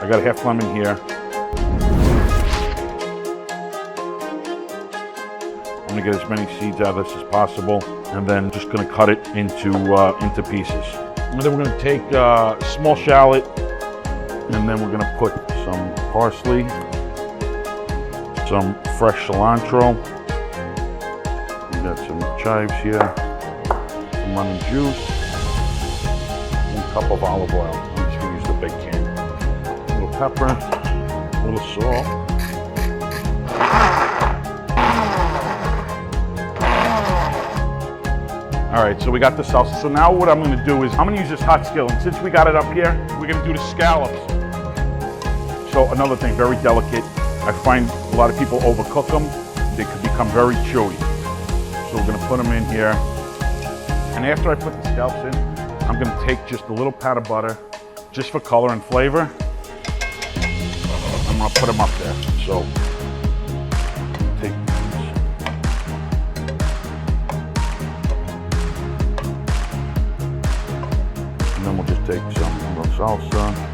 I got a half lemon here. I'm gonna get as many seeds out of this as possible, and then just gonna cut it into pieces. And then we're gonna take small shallot, and then we're gonna put some parsley, some fresh cilantro. We got some chives here, some lemon juice, 1 cup of olive oil. I'm just gonna use the big can. A little pepper, a little salt. All right, so we got the salsa. So now what I'm gonna do is I'm gonna use this hot skillet. And since we got it up here, we're gonna do the scallops. So another thing, very delicate. I find a lot of people overcook them. They could become very chewy. So we're gonna put them in here. And after I put the scallops in, I'm gonna take just a little pat of butter, just for color and flavor. I'm gonna put them up there. So take these. And then we'll just take some salsa.